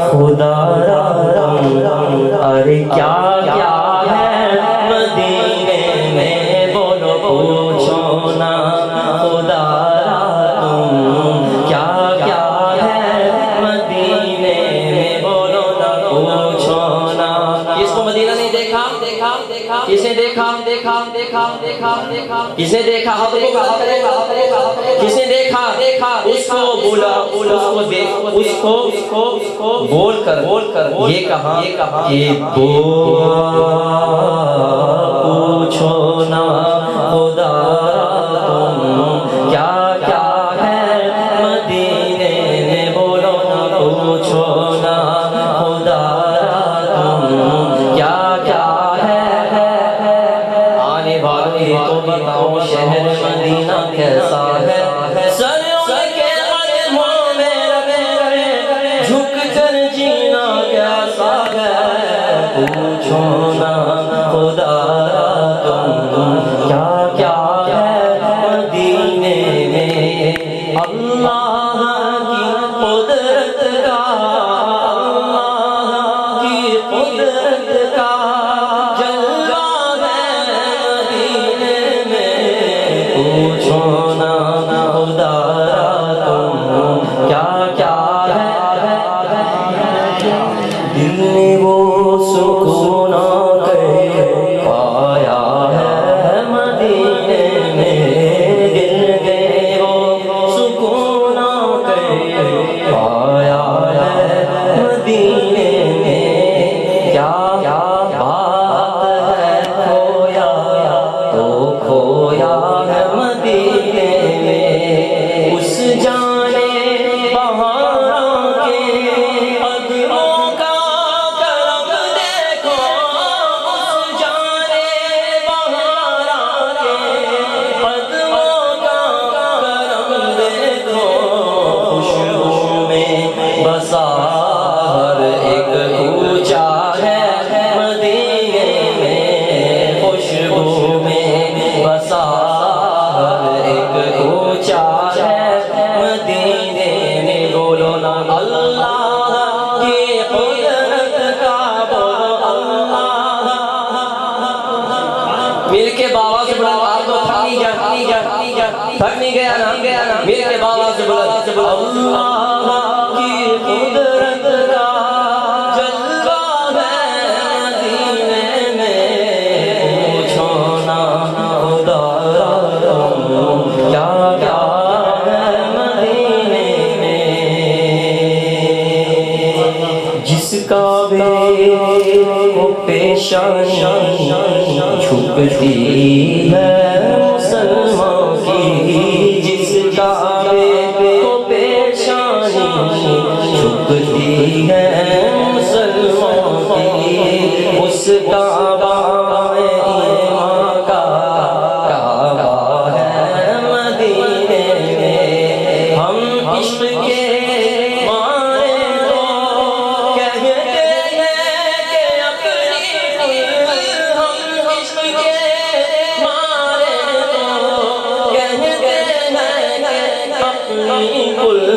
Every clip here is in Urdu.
خدا ارے کیا کیا ہے مدینے میں بولو پوچھو نا خدا کیا کیا ہے مدینے میں بولو نا پوچھو نا کس کو مدینہ نہیں دیکھا کسے دیکھا کسے دیکھا کسے دیکھا اس کو بولا اس کو بول کر یہ کہا کہ پوچھو نا خدا تم کیا کیا ہے مدینے میں بولو نا پوچھو نا خدا تم کیا کیا ہے آنے والے تو بتاؤ شہر مدینہ کیسا ہے پوچھو نا خدا تم کیا کیا ہے مدینے میں اللہ کی قدرت کا اللہ کی قدرت کا جلوہ ہے مدینے میں پوچھو نا خدا تم کیا کیا ہے دل نے وہ سکون پایا ہے مدینے میں دل نے وہ سکون پایا ہے مدینے میں کیا بات ہے کھویا تو کھویا ہے مدینے میں اس جانے بہاروں کے قدموں کا بسا ہر ایک اونچا ہے مدینے میں خوشبو میں بسا ہر ایک اونچا ہے مدینے میں بولو نا اللہ کی قدرت کا بولو اللہ مل کے بابا سے بلند آپ تو تھک نہیں گیا نا مل کے بابا سے بلند اللہ کی قدرت کا جلوہ ہے مدینے میں پوچھو نا خدا کیا کیا ہے مدینے میں جس کعبے کو پیشانی چھپتی ہے مسلمان کی جس کعبے کو پیشانی چھپتی ہے مسلمان کی اس کعبہ ایمان کا کعبہ ہے مدینے میں ہم عشق کے مارے تو کہتے ہیں کہ اپنی ہم عشق کے مارے تو کہتے ہیں کہ اپنی کل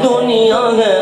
دنیا ہے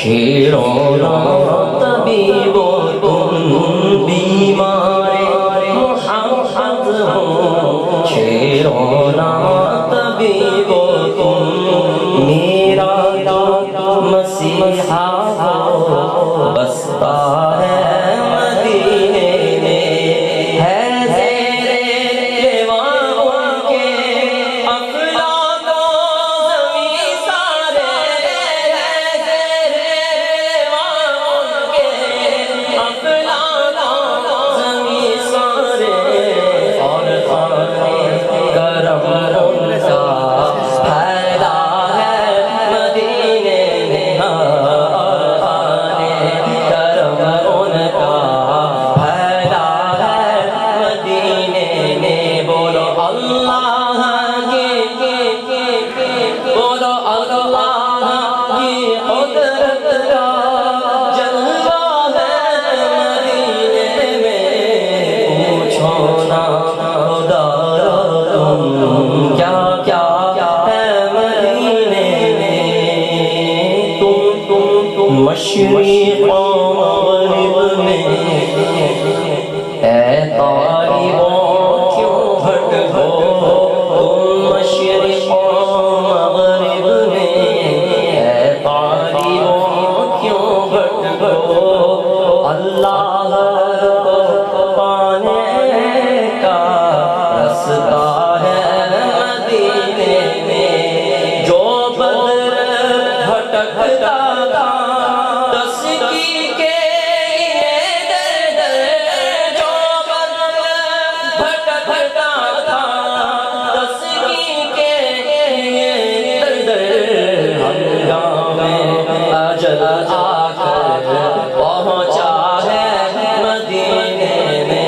شیرونہ طبیب تم بیمار محمد ہو شیرونہ طبیب تم میرا مسیحا ہو بستا ہے مدینے میں ہے زیر لیوان کے افلاک و زمین سارے ہے زیر لیوان کے افلاک و زمین سارے اور خانے کرم ان کا پھیلا ہے مدینے میں اور خانے کرم ان کا پھیلا ہے مدینے میں بولو اللہ بولو اللہ کی قدرت کا جلوہ ہے مدینے میں پوچھو نا خدا تم کیا ہے مدینے میں تم مشرق و مغرب میں اے طالبوں کیوں بھٹ ہو تم مشرق و مغرب میں اے طالبوں کیوں بھٹ ہو اللہ کو پانے کا رستہ ہے مدینے میں جو بدر بھٹکتا تھا تسکی کے جو بدر بھٹکتا تھا تسکی کے ہنگامے اجل آ کر پہنچا ہے مدینے میں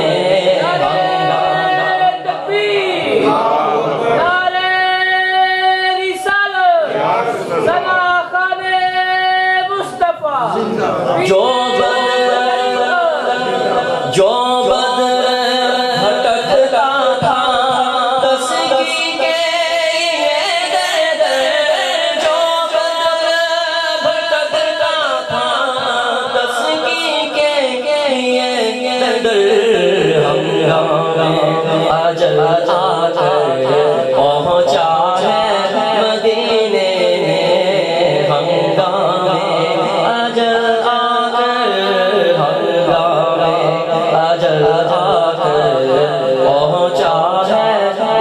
جو بدر بھٹکتا تھا تسکی کے جو بدر بھٹکتا تھا تسکی کے ہنگامے اجل آ کر پہنچا ہے مدینے میں ہنگامے اجل آ کر ہنگامے اجل آ کر پہنچا ہے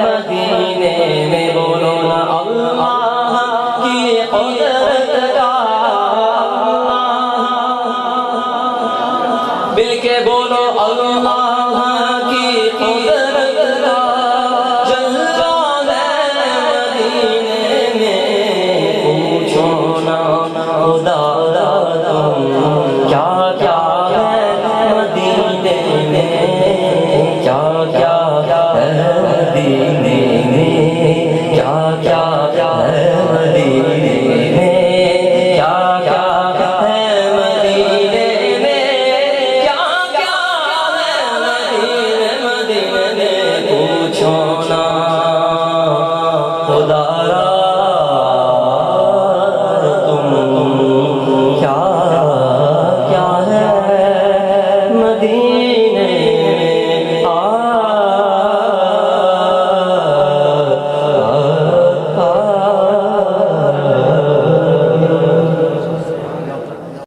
مدینے میں بولو نا اللہ کی قدرت کا مل کے بولو اللہ کی قدرت کا جلوہ ہے مدینے میں پوچھو نا خدا تم کیا